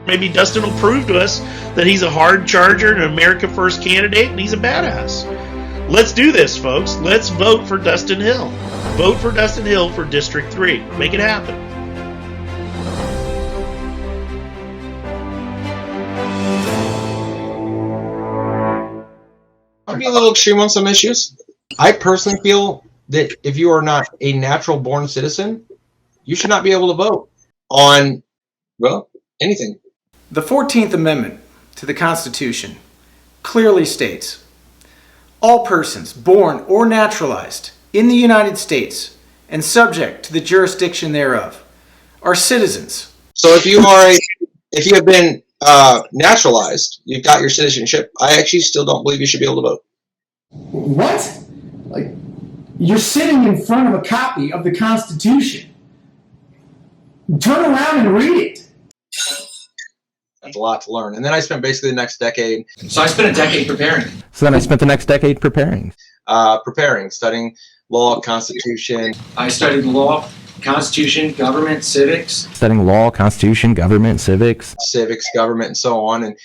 Maybe Dustin will prove to us that he's a hard charger and an America First candidate and he's a badass. Let's do this, folks. Let's vote for Dustin Hill. Vote for Dustin Hill for District 3. Make it happen. I'll be a little extreme on some issues. I personally feel that if you are not a natural-born citizen, you should not be able to vote on, well, anything. The 14th Amendment to the Constitution clearly states, all persons born or naturalized in the United States and subject to the jurisdiction thereof are citizens. So if you have been naturalized, you've got your citizenship, I actually still don't believe you should be able to vote. What? Like, you're sitting in front of a copy of the Constitution. Turn around and read it. That's a lot to learn. And then I spent basically the next decade. So I spent a decade preparing. Studying law, Constitution. I studied law, Constitution, government, civics. Civics, government, and so on. And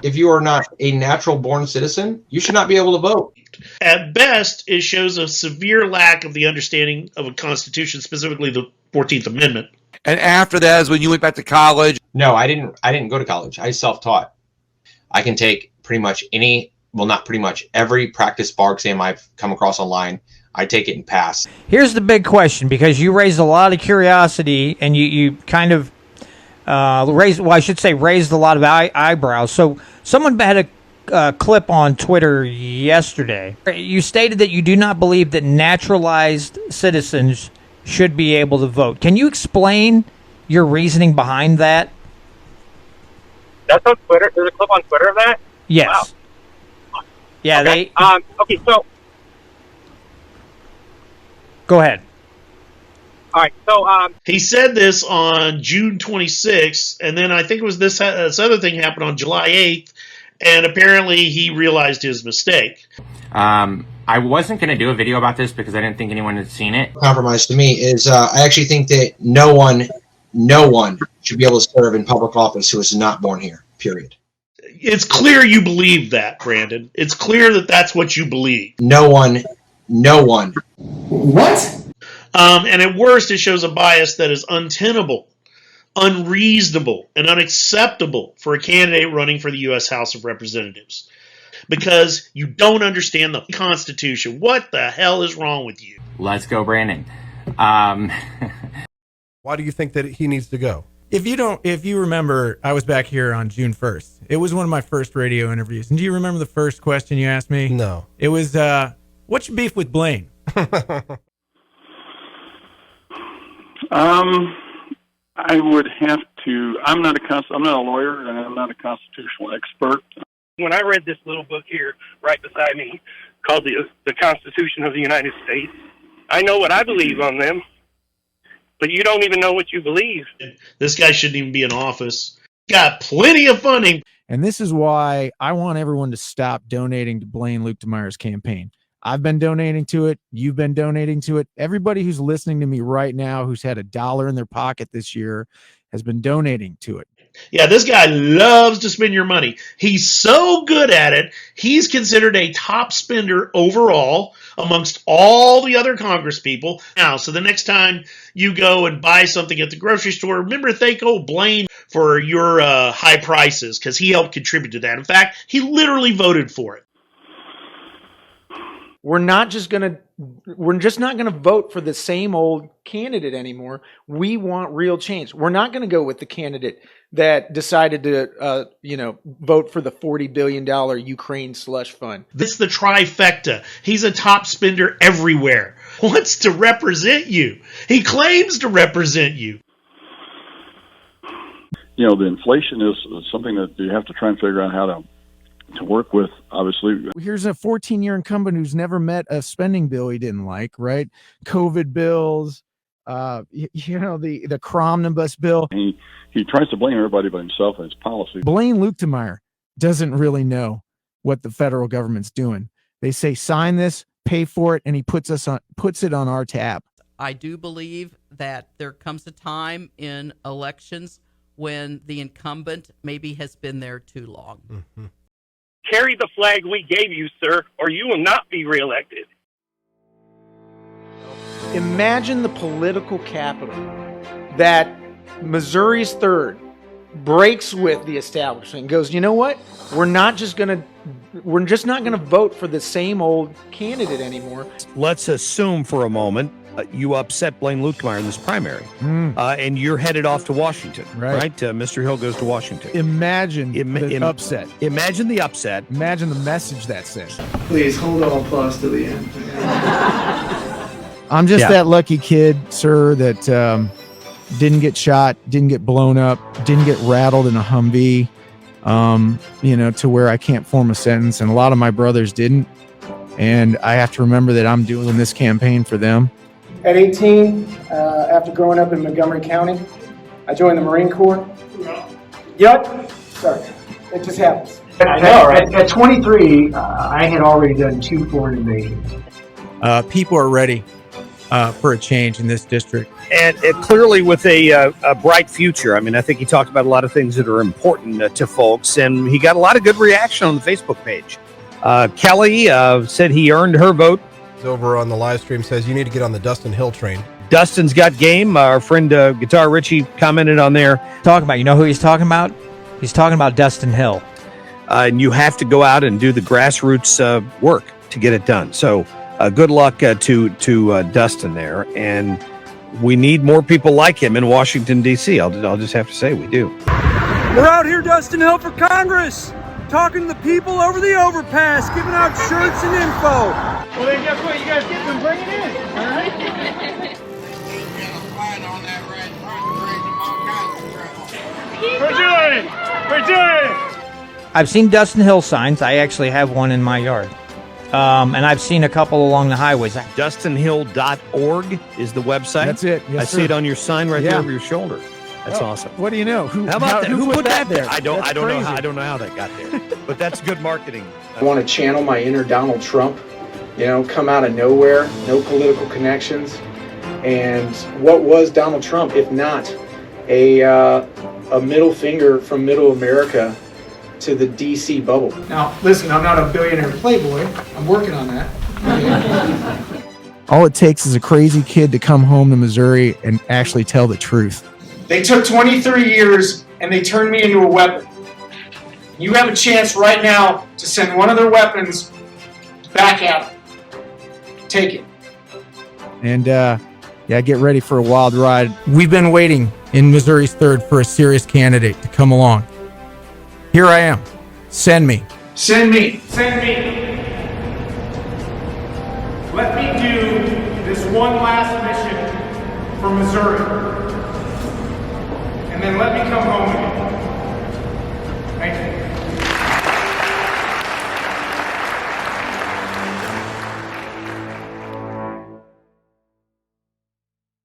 if you are not a natural-born citizen, you should not be able to vote. At best, it shows a severe lack of the understanding of a Constitution, specifically the 14th Amendment. And after that is when you went back to college. No, I didn't go to college. I self-taught. I can take not pretty much every practice bar exam I've come across online. I take it and pass. Here's the big question, because you raised a lot of curiosity and you kind of raised a lot of eyebrows. So someone had a clip on Twitter yesterday. You stated that you do not believe that naturalized citizens should be able to vote. Can you explain your reasoning behind that? That's on Twitter. There's a clip on Twitter of that? Yes. Wow. Yeah, okay. Okay, so... Go ahead. All right, so... He said this on June 26th, and then I think it was this other thing happened on July 8th, and apparently he realized his mistake. I wasn't going to do a video about this because I didn't think anyone had seen it. Compromise to me is I actually think that no one should be able to serve in public office who is not born here, period. It's clear you believe that, Brandon. It's clear that that's what you believe. No one. What? And at worst, it shows a bias that is untenable, unreasonable, and unacceptable for a candidate running for the U.S. House of Representatives. Because you don't understand the Constitution. What the hell is wrong with you? Let's go, Brandon. Why do you think that he needs to go? If you remember, I was back here on June 1st. It was one of my first radio interviews. And do you remember the first question you asked me? No. It was, what's your beef with Blaine? I would have to. I'm not a lawyer, and I'm not a constitutional expert. When I read this little book here right beside me called the Constitution of the United States, I know what I believe on them, but you don't even know what you believe. This guy shouldn't even be in office. Got plenty of funding. And this is why I want everyone to stop donating to Blaine Luetkemeyer's campaign. I've been donating to it. You've been donating to it. Everybody who's listening to me right now who's had $1 in their pocket this year has been donating to it. Yeah, this guy loves to spend your money. He's so good at it, he's considered a top spender overall amongst all the other Congress people. Now, so the next time you go and buy something at the grocery store, remember to thank old Blaine for your high prices, because he helped contribute to that. In fact, he literally voted for it. We're just not going to vote for the same old candidate anymore. We want real change. We're not going to go with the candidate that decided to, vote for the $40 billion Ukraine slush fund. This is the trifecta. He's a top spender everywhere. Wants to represent you. He claims to represent you. You know, the inflation is something that you have to try and figure out how to work with, obviously. Here's a 14-year incumbent who's never met a spending bill he didn't like, right? COVID bills, the Cromnibus bill. He tries to blame everybody but himself and his policy. Blaine Luetkemeyer doesn't really know what the federal government's doing. They say, sign this, pay for it, and he puts it on our tab. I do believe that there comes a time in elections when the incumbent maybe has been there too long. Mm-hmm. Carry the flag we gave you, sir, or you will not be reelected. Imagine the political capital that Missouri's third breaks with the establishment and goes, you know what? We're just not gonna vote for the same old candidate anymore. Let's assume for a moment you upset Blaine Luetkemeyer in this primary, and you're headed off to Washington, right? Mr. Hill goes to Washington. Imagine the upset. Imagine the upset. Imagine the message that sends. Please hold all applause to the end. I'm just that lucky kid, sir, that didn't get shot, didn't get blown up, didn't get rattled in a Humvee, to where I can't form a sentence. And a lot of my brothers didn't. And I have to remember that I'm doing this campaign for them. At 18, after growing up in Montgomery County, I joined the Marine Corps. Yep. Sorry. It just happens. I know, right? At 23, I had already done 2 foreign invasions. People are ready for a change in this district. And clearly with a bright future. I mean, I think he talked about a lot of things that are important to folks, and he got a lot of good reaction on the Facebook page. Kelly said he earned her vote. Over on the live stream says you need to get on the Dustin Hill train. Dustin's got game. Our friend Guitar Richie commented on there. Talking about, you know who he's talking about? He's talking about Dustin Hill. And you have to go out and do the grassroots work to get it done. So good luck to Dustin there. And we need more people like him in Washington, D.C. I'll just have to say we do. We're out here, Dustin Hill, for Congress, talking to the people over the overpass, giving out shirts and info. Well, then guess what? You guys get them, bring it in, all right? We're doing it! I've seen Dustin Hill signs. I actually have one in my yard. And I've seen a couple along the highways. DustinHill.org is the website. That's it. Yes, I see it on your sign right there over your shoulder. That's Oh, awesome. What do you know? How about that? Who put that there? I don't That's know. crazy. I don't know how that got there, but that's good marketing. I want to channel my inner Donald Trump, come out of nowhere, no political connections. And what was Donald Trump if not a middle finger from middle America to the DC bubble? Now, listen, I'm not a billionaire playboy. I'm working on that. All it takes is a crazy kid to come home to Missouri and actually tell the truth. They took 23 years and they turned me into a weapon. You have a chance right now to send one of their weapons back at them. Take it. And get ready for a wild ride. We've been waiting in Missouri's third for a serious candidate to come along. Here I am. Send me. Send me. Send me. Let me do this one last mission for Missouri. And then let me come home